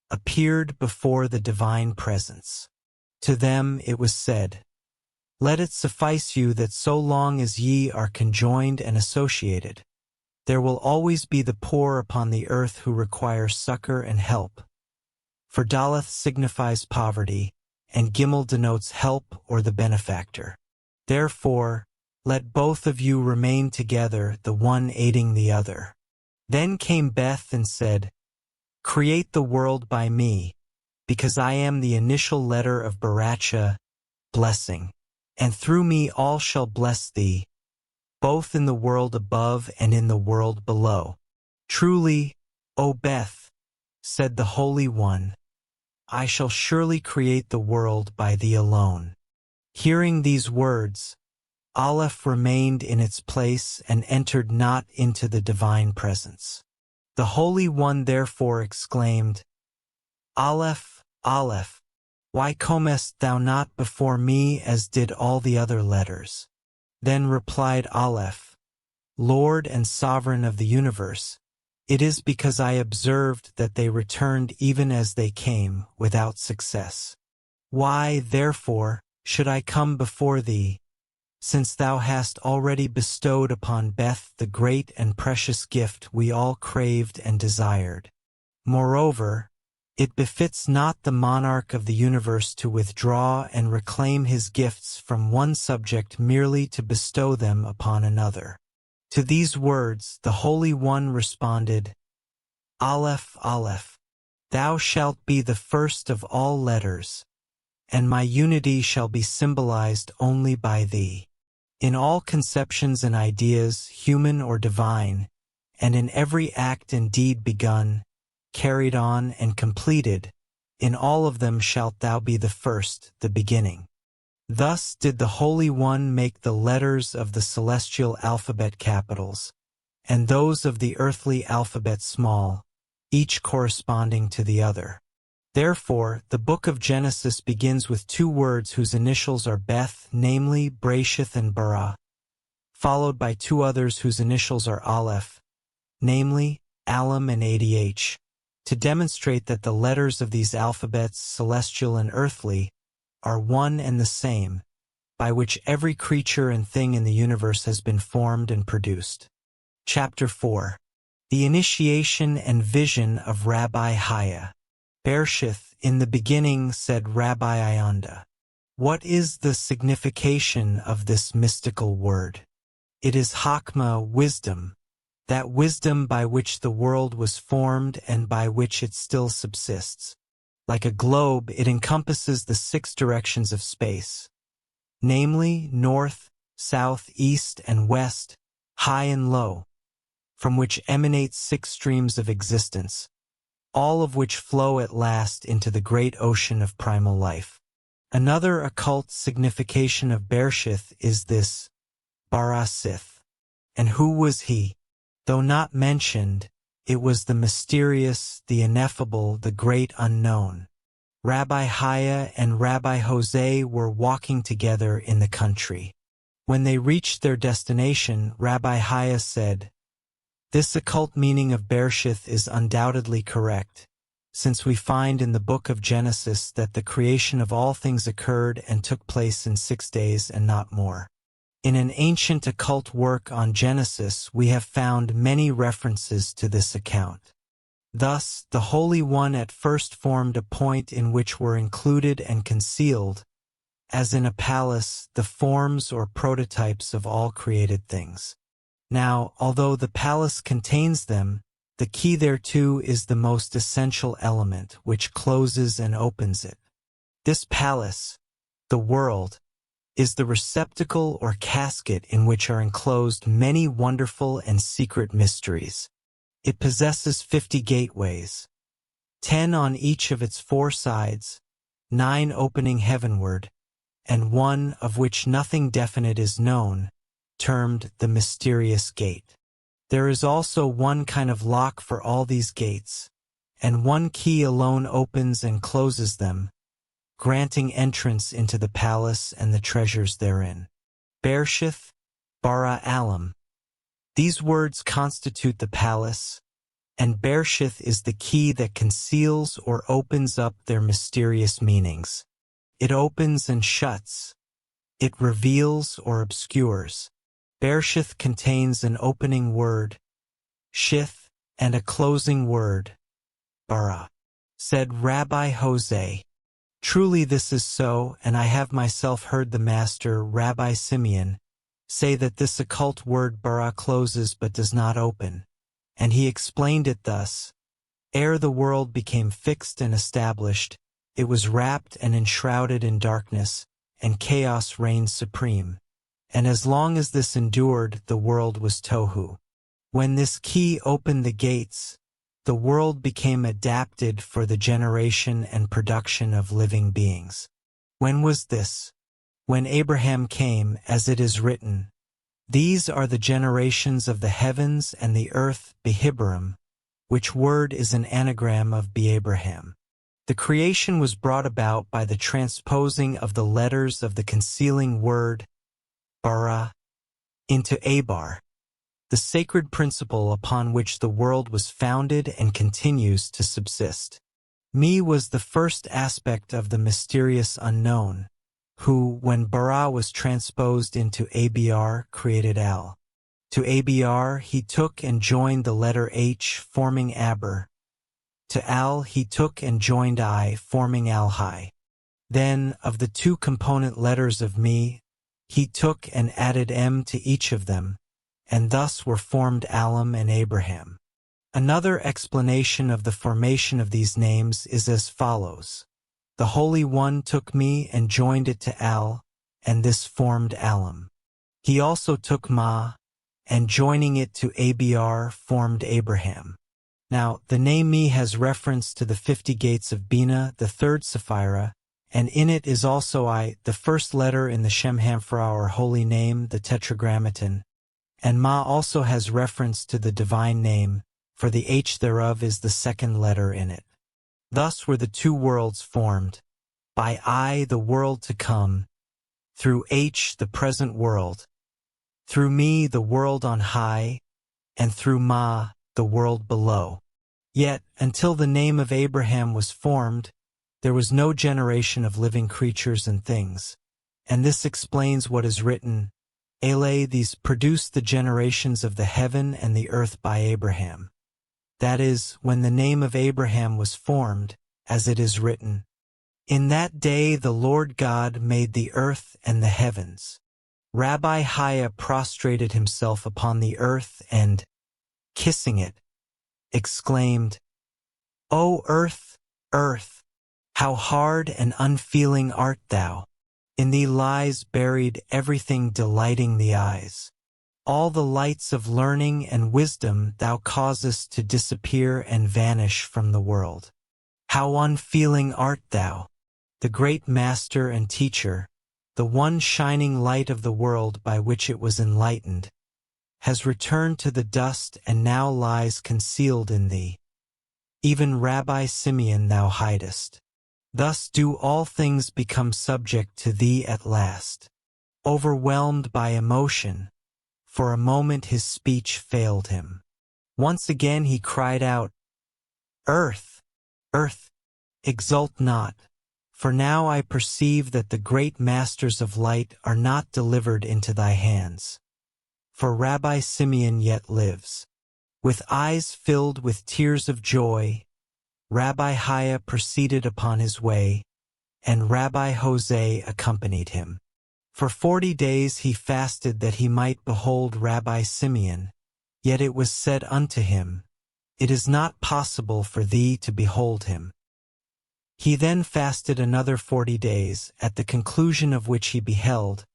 appeared before the divine presence. To them it was said, Let it suffice you that so long as ye are conjoined and associated, there will always be the poor upon the earth who require succor and help. For Daleth signifies poverty, and Gimel denotes help or the benefactor. Therefore, let both of you remain together, the one aiding the other. Then came Beth and said, Create the world by me, because I am the initial letter of Baracha, blessing, and through me all shall bless thee, both in the world above and in the world below. Truly, O Beth, said the Holy One, I shall surely create the world by thee alone. Hearing these words, Aleph remained in its place and entered not into the divine presence. The Holy One therefore exclaimed, Aleph, Aleph, why comest thou not before me as did all the other letters? Then replied Aleph, Lord and Sovereign of the universe, it is because I observed that they returned even as they came, without success. Why, therefore, should I come before thee, since thou hast already bestowed upon Beth the great and precious gift we all craved and desired? Moreover, it befits not the monarch of the universe to withdraw and reclaim his gifts from one subject merely to bestow them upon another. To these words the Holy One responded, Aleph, Aleph, thou shalt be the first of all letters, and my unity shall be symbolized only by thee. In all conceptions and ideas, human or divine, and in every act and deed begun, carried on and completed, in all of them shalt thou be the first, the beginning. Thus did the Holy One make the letters of the celestial alphabet capitals, and those of the earthly alphabet small, each corresponding to the other. Therefore, the book of Genesis begins with two words whose initials are Beth, namely Breshith and Bara, followed by two others whose initials are Aleph, namely Alam and Adh, to demonstrate that the letters of these alphabets, celestial and earthly, are one and the same, by which every creature and thing in the universe has been formed and produced. Chapter 4. The Initiation and Vision of Rabbi Haya. Bereshith, in the beginning, said Rabbi Ayanda. What is the signification of this mystical word? It is Chokmah, wisdom, that wisdom by which the world was formed and by which it still subsists. Like a globe, it encompasses the 6 directions of space, namely north, south, east, and west, high and low, from which emanate 6 streams of existence, all of which flow at last into the great ocean of primal life. Another occult signification of Bereshith is this, Barasith. And who was he? Though not mentioned, it was the mysterious, the ineffable, the great unknown. Rabbi Haya and Rabbi Jose were walking together in the country. When they reached their destination, Rabbi Haya said, This occult meaning of Bereshith is undoubtedly correct, since we find in the book of Genesis that the creation of all things occurred and took place in 6 days and not more. In an ancient occult work on Genesis, we have found many references to this account. Thus, the Holy One at first formed a point in which were included and concealed, as in a palace, the forms or prototypes of all created things. Now, although the palace contains them, the key thereto is the most essential element which closes and opens it. This palace, the world, is the receptacle or casket in which are enclosed many wonderful and secret mysteries. It possesses 50 gateways, 10 on each of its 4 sides, 9 opening heavenward, and one of which nothing definite is known, termed the mysterious gate. There is also one kind of lock for all these gates, and one key alone opens and closes them, granting entrance into the palace and the treasures therein. Bereshith, bara alam. These words constitute the palace, and Bereshith is the key that conceals or opens up their mysterious meanings. It opens and shuts. It reveals or obscures. Bereshith contains an opening word, shith, and a closing word, bara. Said Rabbi Jose, Truly this is so, and I have myself heard the master, Rabbi Simeon, say that this occult word bara closes but does not open, and he explained it thus. Ere the world became fixed and established, it was wrapped and enshrouded in darkness, and chaos reigned supreme. And as long as this endured, the world was tohu. When this key opened the gates, the world became adapted for the generation and production of living beings. When was this? When Abraham came, as it is written, "These are the generations of the heavens and the earth Behibarim," which word is an anagram of Be-Abraham. The creation was brought about by the transposing of the letters of the concealing word, bara, into Abar, the sacred principle upon which the world was founded and continues to subsist. Me was the first aspect of the mysterious unknown, who, when bara was transposed into Abr, created Al. To Abr he took and joined the letter H, forming Aber. To Al he took and joined I, forming Al-Hi. Then, of the two component letters of me, he took and added M to each of them, and thus were formed Alam and Abraham. Another explanation of the formation of these names is as follows. The Holy One took me and joined it to Al, and this formed Alam. He also took Ma, and joining it to Abr formed Abraham. Now, the name Me has reference to the 50 gates of Bina, the third Sephirah, and in it is also I, the first letter in the Shem Hamphra or holy name, the Tetragrammaton, and Ma also has reference to the divine name, for the H thereof is the second letter in it. Thus were the two worlds formed, by I the world to come, through H the present world, through Me the world on high, and through Ma the world below. Yet, until the name of Abraham was formed, there was no generation of living creatures and things, and this explains what is written, Ele, these produced the generations of the heaven and the earth by Abraham. That is, when the name of Abraham was formed, as it is written, In that day the Lord God made the earth and the heavens. Rabbi Haya prostrated himself upon the earth and, kissing it, exclaimed, O earth, earth, how hard and unfeeling art thou! In thee lies buried everything delighting the eyes. All the lights of learning and wisdom thou causest to disappear and vanish from the world. How unfeeling art thou! The great master and teacher, the one shining light of the world by which it was enlightened, has returned to the dust and now lies concealed in thee. Even Rabbi Simeon thou hidest. Thus do all things become subject to thee at last. Overwhelmed by emotion, for a moment his speech failed him. Once again he cried out, Earth, earth, exult not, for now I perceive that the great masters of light are not delivered into thy hands. For Rabbi Simeon yet lives. With eyes filled with tears of joy, Rabbi Haya proceeded upon his way, and Rabbi Jose accompanied him. For 40 days he fasted that he might behold Rabbi Simeon, yet it was said unto him, It is not possible for thee to behold him. He then fasted another 40 days, at the conclusion of which he beheld,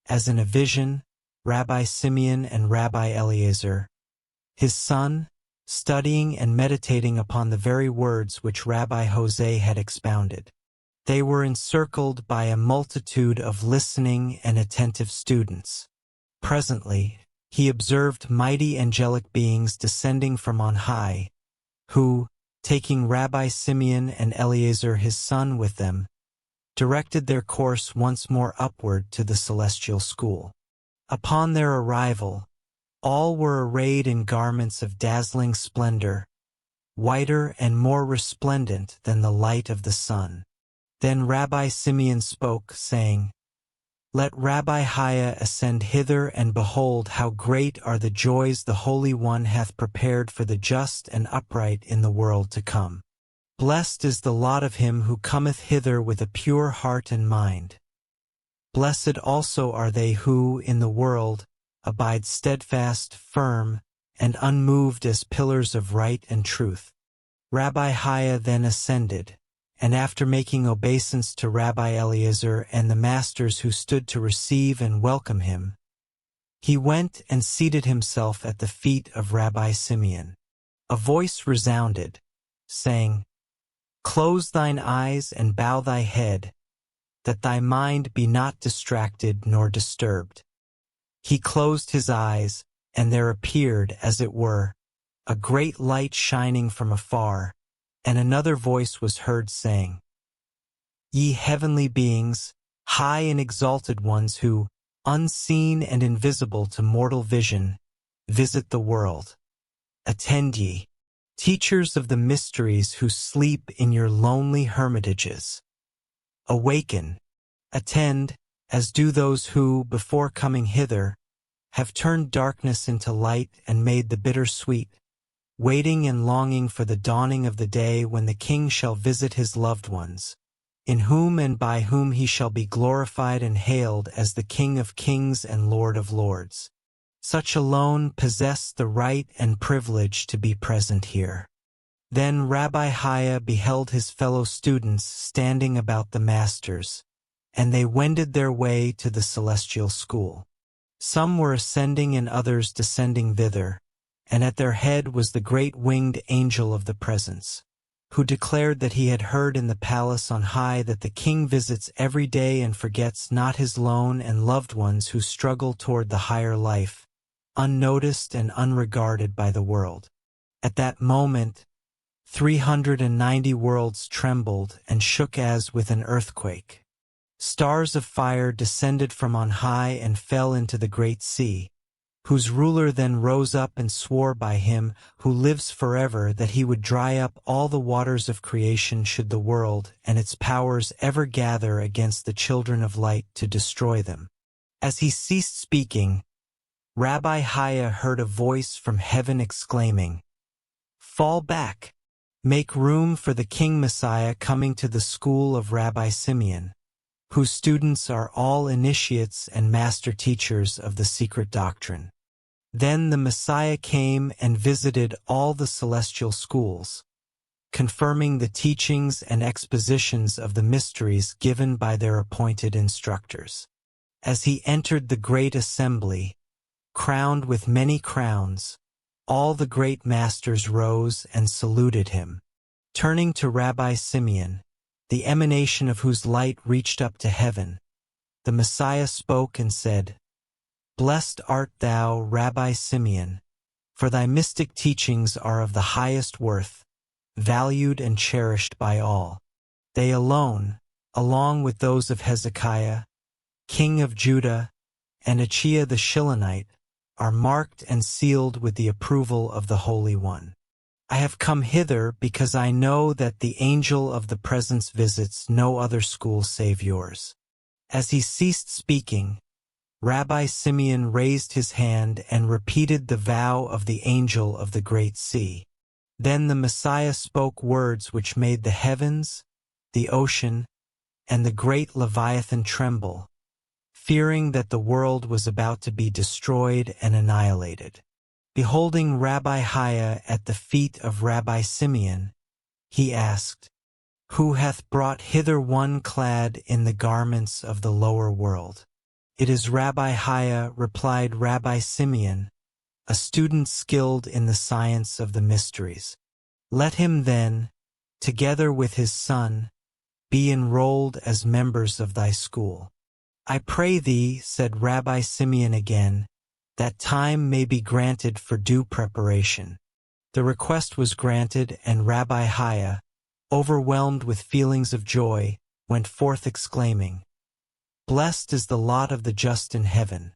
as in a vision, Rabbi Simeon and Rabbi Eliezer, his son, studying and meditating upon the very words which Rabbi Jose had expounded. They were encircled by a multitude of listening and attentive students. Presently, he observed mighty angelic beings descending from on high, who, taking Rabbi Simeon and Eliezer his son with them, directed their course once more upward to the celestial school. Upon their arrival, all were arrayed in garments of dazzling splendor, whiter and more resplendent than the light of the sun. Then Rabbi Simeon spoke, saying, Let Rabbi Haya ascend hither, and behold how great are the joys the Holy One hath prepared for the just and upright in the world to come. Blessed is the lot of him who cometh hither with a pure heart and mind. Blessed also are they who, in the world, abide steadfast, firm, and unmoved as pillars of right and truth. Rabbi Haya then ascended, and after making obeisance to Rabbi Eliezer and the masters who stood to receive and welcome him, he went and seated himself at the feet of Rabbi Simeon. a voice resounded, saying, "Close thine eyes and bow thy head, that thy mind be not distracted nor disturbed." He closed his eyes, and there appeared, as it were, a great light shining from afar, and another voice was heard saying, "Ye heavenly beings, high and exalted ones who, unseen and invisible to mortal vision, visit the world. Attend ye, teachers of the mysteries who sleep in your lonely hermitages. Awaken, attend, as do those who, before coming hither, have turned darkness into light and made the bitter sweet, waiting and longing for the dawning of the day when the King shall visit his loved ones, in whom and by whom he shall be glorified and hailed as the King of kings and Lord of lords. Such alone possess the right and privilege to be present here." Then Rabbi Haya beheld his fellow students standing about the masters, and they wended their way to the celestial school. Some were ascending and others descending thither, and at their head was the great winged angel of the presence, who declared that he had heard in the palace on high that the King visits every day and forgets not his lone and loved ones who struggle toward the higher life, unnoticed and unregarded by the world. At that moment, 390 worlds trembled and shook as with an earthquake. Stars of fire descended from on high and fell into the great sea, whose ruler then rose up and swore by him who lives forever that he would dry up all the waters of creation should the world and its powers ever gather against the children of light to destroy them. As he ceased speaking, Rabbi Haya heard a voice from heaven exclaiming, "Fall back! Make room for the King Messiah coming to the school of Rabbi Simeon, whose students are all initiates and master teachers of the secret doctrine." Then the Messiah came and visited all the celestial schools, confirming the teachings and expositions of the mysteries given by their appointed instructors. As he entered the great assembly, crowned with many crowns, all the great masters rose and saluted him. Turning to Rabbi Simeon, the emanation of whose light reached up to heaven, the Messiah spoke and said, "Blessed art thou, Rabbi Simeon, for thy mystic teachings are of the highest worth, valued and cherished by all. They alone, along with those of Hezekiah, king of Judah, and Achiah the Shilonite, are marked and sealed with the approval of the Holy One. I have come hither because I know that the angel of the presence visits no other school save yours." As he ceased speaking, Rabbi Simeon raised his hand and repeated the vow of the angel of the great sea. Then the Messiah spoke words which made the heavens, the ocean, and the great Leviathan tremble, fearing that the world was about to be destroyed and annihilated. Beholding Rabbi Haya at the feet of Rabbi Simeon, he asked, "Who hath brought hither one clad in the garments of the lower world?" "It is Rabbi Haya," replied Rabbi Simeon, "a student skilled in the science of the mysteries. Let him then, together with his son, be enrolled as members of thy school." "I pray thee," said Rabbi Simeon again, "that time may be granted for due preparation." The request was granted, and Rabbi Haya, overwhelmed with feelings of joy, went forth exclaiming, "Blessed is the lot of the just in heaven.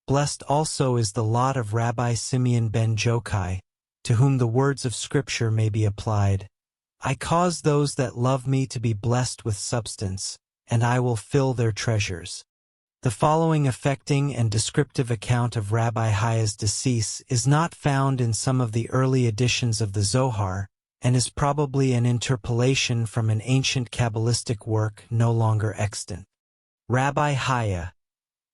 Blessed also is the lot of Rabbi Simeon ben Jochai, to whom the words of Scripture may be applied. I cause those that love me to be blessed with substance, and I will fill their treasures." The following affecting and descriptive account of Rabbi Haya's decease is not found in some of the early editions of the Zohar, and is probably an interpolation from an ancient Kabbalistic work no longer extant. Rabbi Haya,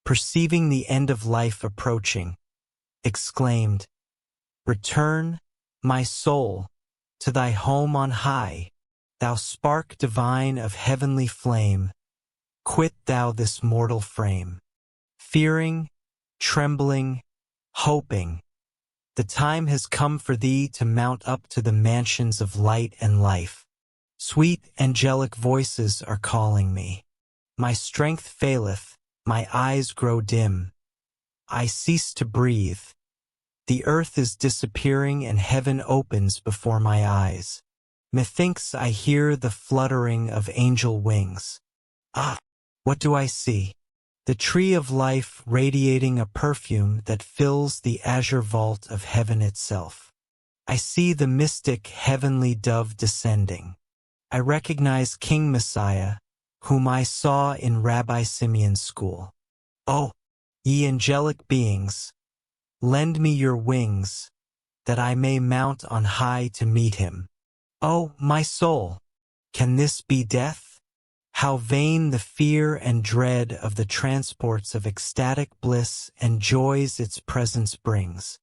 perceiving the end of life approaching, exclaimed, "Return, my soul, to thy home on high, thou spark divine of heavenly flame. Quit thou this mortal frame." Fearing, trembling, hoping, The time has come for thee to mount up to the mansions of light and life. Sweet angelic voices are calling me. My strength faileth, my eyes grow dim. I cease to breathe. The earth is disappearing and heaven opens before my eyes. Methinks I hear the fluttering of angel wings. Ah, what do I see? The tree of life radiating a perfume that fills the azure vault of heaven itself. I see the mystic heavenly dove descending. I recognize King Messiah, whom I saw in Rabbi Simeon's school. Oh, ye angelic beings, lend me your wings, that I may mount on high to meet him. Oh, my soul, can this be death? How vain the fear and dread of the transports of ecstatic bliss and joys its presence brings.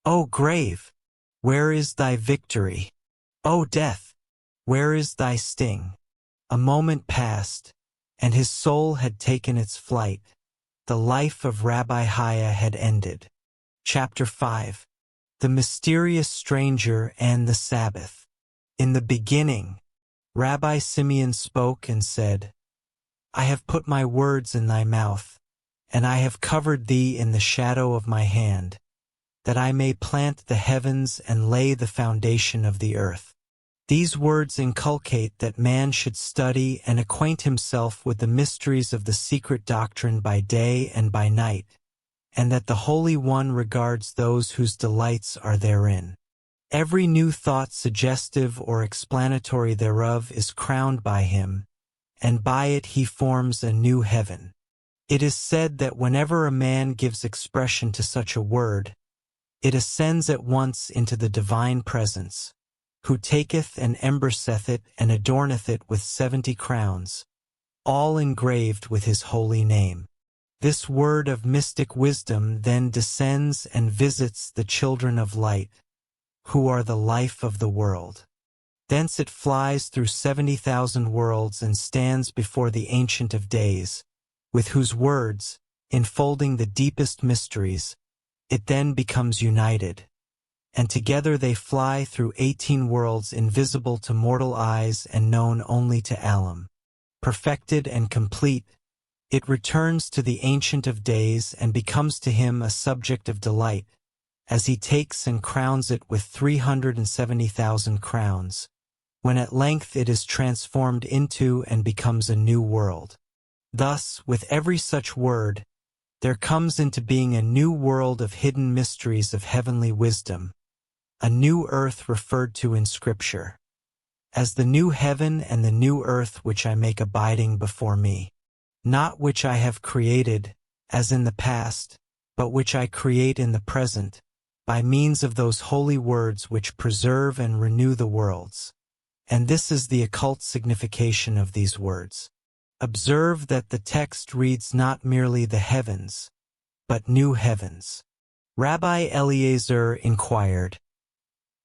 O grave, where is thy victory? O death, where is thy sting? A moment passed, and his soul had taken its flight. The life of Rabbi Haya had ended. Chapter 5. The Mysterious Stranger and the Sabbath. In the beginning, Rabbi Simeon spoke and said, I have put my words in thy mouth, and I have covered thee in the shadow of my hand, that I may plant the heavens and lay the foundation of the earth. These words inculcate that man should study and acquaint himself with the mysteries of the secret doctrine by day and by night, and that the Holy One regards those whose delights are therein. Every new thought suggestive or explanatory thereof is crowned by him, and by it he forms a new heaven. It is said that whenever a man gives expression to such a word, it ascends at once into the divine presence, who taketh and emberseth it and adorneth it with 70 crowns, all engraved with his holy name. This word of mystic wisdom then descends and visits the children of light, who are the life of the world. Thence it flies through 70,000 worlds and stands before the Ancient of Days, with whose words, enfolding the deepest mysteries, it then becomes united, and together they fly through 18 worlds invisible to mortal eyes and known only to Alam. Perfected and complete, it returns to the Ancient of Days and becomes to him a subject of delight, as he takes and crowns it with 370,000 crowns, when at length it is transformed into and becomes a new world. Thus, with every such word, there comes into being a new world of hidden mysteries of heavenly wisdom, a new earth referred to in Scripture, as the new heaven and the new earth which I make abiding before me, not which I have created, as in the past, but which I create in the present, by means of those holy words which preserve and renew the worlds. And this is the occult signification of these words. Observe that the text reads not merely the heavens, but new heavens. Rabbi Eliezer inquired,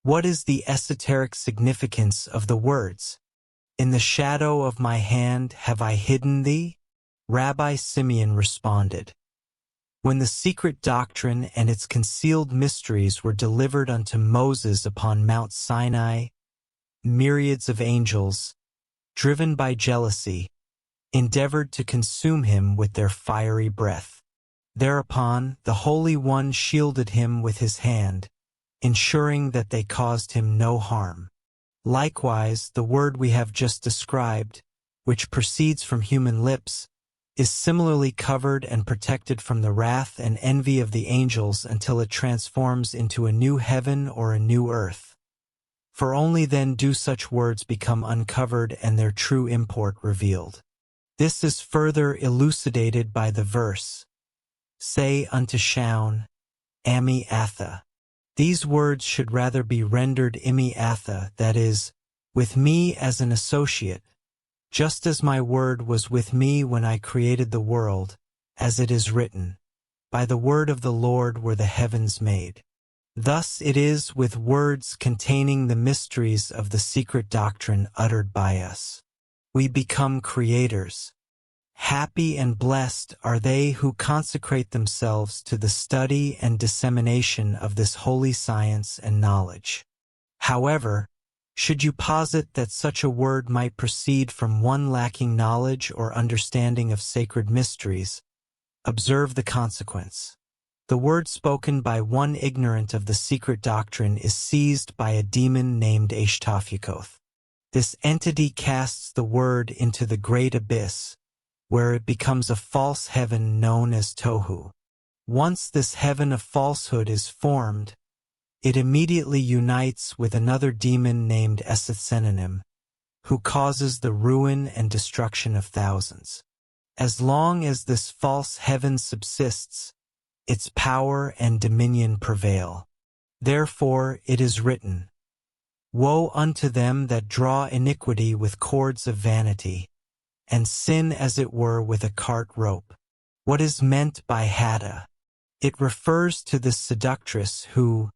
what is the esoteric significance of the words? In the shadow of my hand have I hidden thee? Rabbi Simeon responded, when the secret doctrine and its concealed mysteries were delivered unto Moses upon Mount Sinai, myriads of angels, driven by jealousy, endeavored to consume him with their fiery breath. Thereupon the Holy One shielded him with his hand, ensuring that they caused him no harm. Likewise, the word we have just described, which proceeds from human lips, is similarly covered and protected from the wrath and envy of the angels until it transforms into a new heaven or a new earth. For only then do such words become uncovered and their true import revealed. This is further elucidated by the verse, say unto Shaun, Ami Atha. These words should rather be rendered Imi Atha, that is, with me as an associate, just as my word was with me when I created the world, as it is written, by the word of the Lord were the heavens made. Thus it is with words containing the mysteries of the secret doctrine uttered by us. We become creators. Happy and blessed are they who consecrate themselves to the study and dissemination of this holy science and knowledge. However, should you posit that such a word might proceed from one lacking knowledge or understanding of sacred mysteries, observe the consequence. The word spoken by one ignorant of the secret doctrine is seized by a demon named Ashtafyakoth. This entity casts the word into the great abyss, where it becomes a false heaven known as Tohu. Once this heaven of falsehood is formed, it immediately unites with another demon named Esethsenanim, who causes the ruin and destruction of thousands. As long as this false heaven subsists, its power and dominion prevail. Therefore it is written, "Woe unto them that draw iniquity with cords of vanity, and sin as it were with a cart rope." What is meant by Hada? It refers to this seductress who,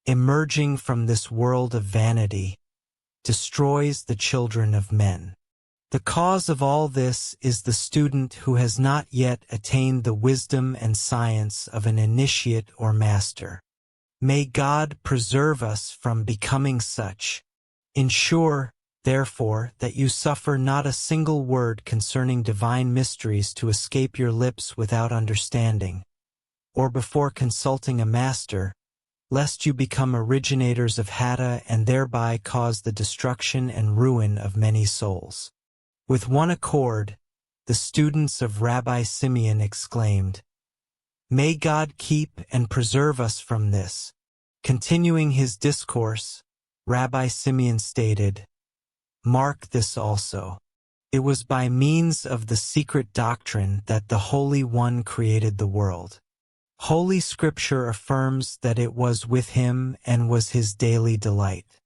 emerging from this world of vanity, destroys the children of men. The cause of all this is the student who has not yet attained the wisdom and science of an initiate or master. May God preserve us from becoming such. Ensure, therefore, that you suffer not a single word concerning divine mysteries to escape your lips without understanding, or before consulting a master, lest you become originators of Hada and thereby cause the destruction and ruin of many souls. With one accord, the students of Rabbi Simeon exclaimed, "May God keep and preserve us from this." Continuing his discourse, Rabbi Simeon stated, "Mark this also. It was by means of the secret doctrine that the Holy One created the world. Holy Scripture affirms that it was with him and was his daily delight.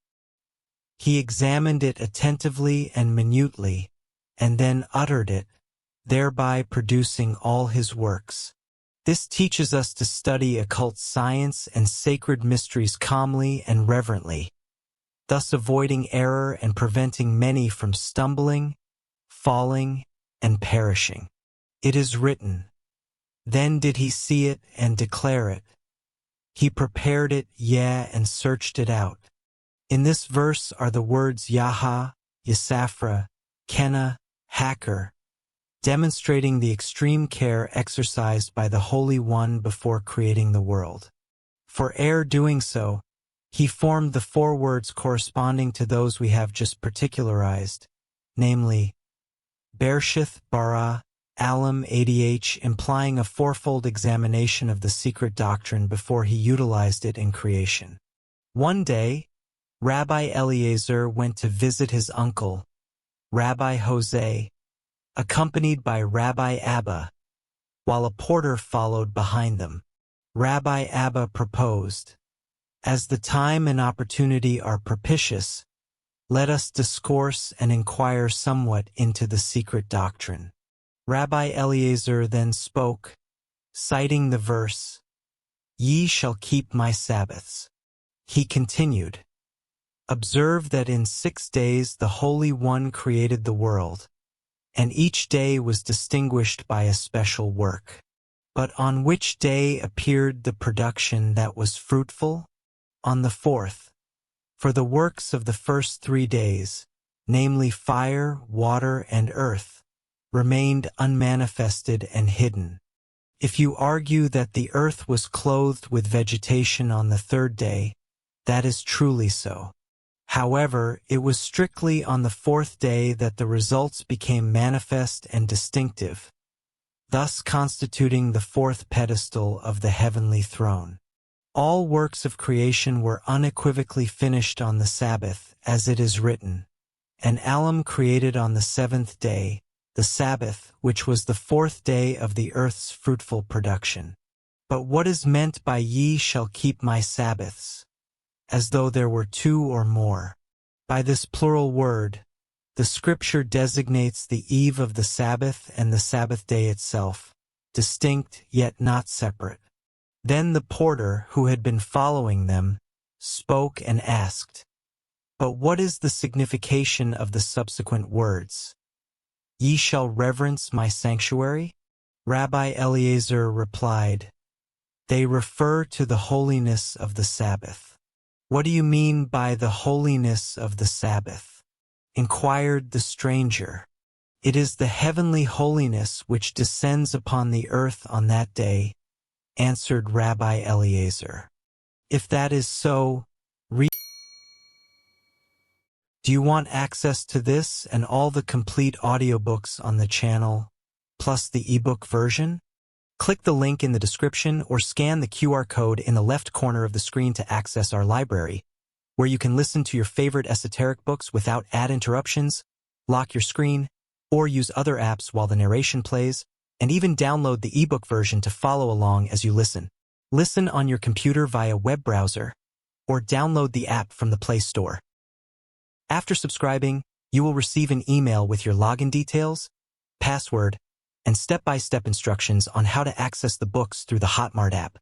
He examined it attentively and minutely, and then uttered it, thereby producing all his works. This teaches us to study occult science and sacred mysteries calmly and reverently, thus avoiding error and preventing many from stumbling, falling, and perishing. It is written, 'Then did he see it and declare it. He prepared it, yea, and searched it out.'" In this verse are the words Yaha, Yisafra, Kenna, Hacker, demonstrating the extreme care exercised by the Holy One before creating the world. For ere doing so, he formed the four words corresponding to those we have just particularized, namely, Bereshith bara, Alam Adh, implying a fourfold examination of the secret doctrine before he utilized it in creation. One day, Rabbi Eliezer went to visit his uncle, Rabbi Jose, accompanied by Rabbi Abba, while a porter followed behind them. Rabbi Abba proposed, "As the time and opportunity are propitious, let us discourse and inquire somewhat into the secret doctrine." Rabbi Eliezer then spoke, citing the verse, "Ye shall keep my Sabbaths." He continued, "Observe that in 6 days the Holy One created the world, and each day was distinguished by a special work. But on which day appeared the production that was fruitful? On the 4th. For the works of the first 3 days, namely fire, water, and earth, remained unmanifested and hidden. If you argue that the earth was clothed with vegetation on the 3rd day, that is truly so. However, it was strictly on the 4th day that the results became manifest and distinctive, thus constituting the 4th pedestal of the heavenly throne. All works of creation were unequivocally finished on the Sabbath, as it is written, "And Alam created on the 7th day, the Sabbath, which was the 4th day of the earth's fruitful production." But what is meant by "ye shall keep my Sabbaths," as though there were 2 or more? By this plural word, the Scripture designates the eve of the Sabbath and the Sabbath day itself, distinct yet not separate. Then the porter, who had been following them, spoke and asked, "But what is the signification of the subsequent words? Ye shall reverence my sanctuary? Rabbi Eliezer replied, They refer to the holiness of the Sabbath. What do you mean by the holiness of the Sabbath? Inquired the stranger. It is the heavenly holiness which descends upon the earth on that day, answered Rabbi Eliezer. If that is so, do you want access to this and all the complete audiobooks on the channel, plus the ebook version? Click the link in the description or scan the QR code in the left corner of the screen to access our library, where you can listen to your favorite esoteric books without ad interruptions, lock your screen, or use other apps while the narration plays, and even download the ebook version to follow along as you listen. Listen on your computer via web browser, or download the app from the Play Store. After subscribing, you will receive an email with your login details, password, and step-by-step instructions on how to access the books through the Hotmart app.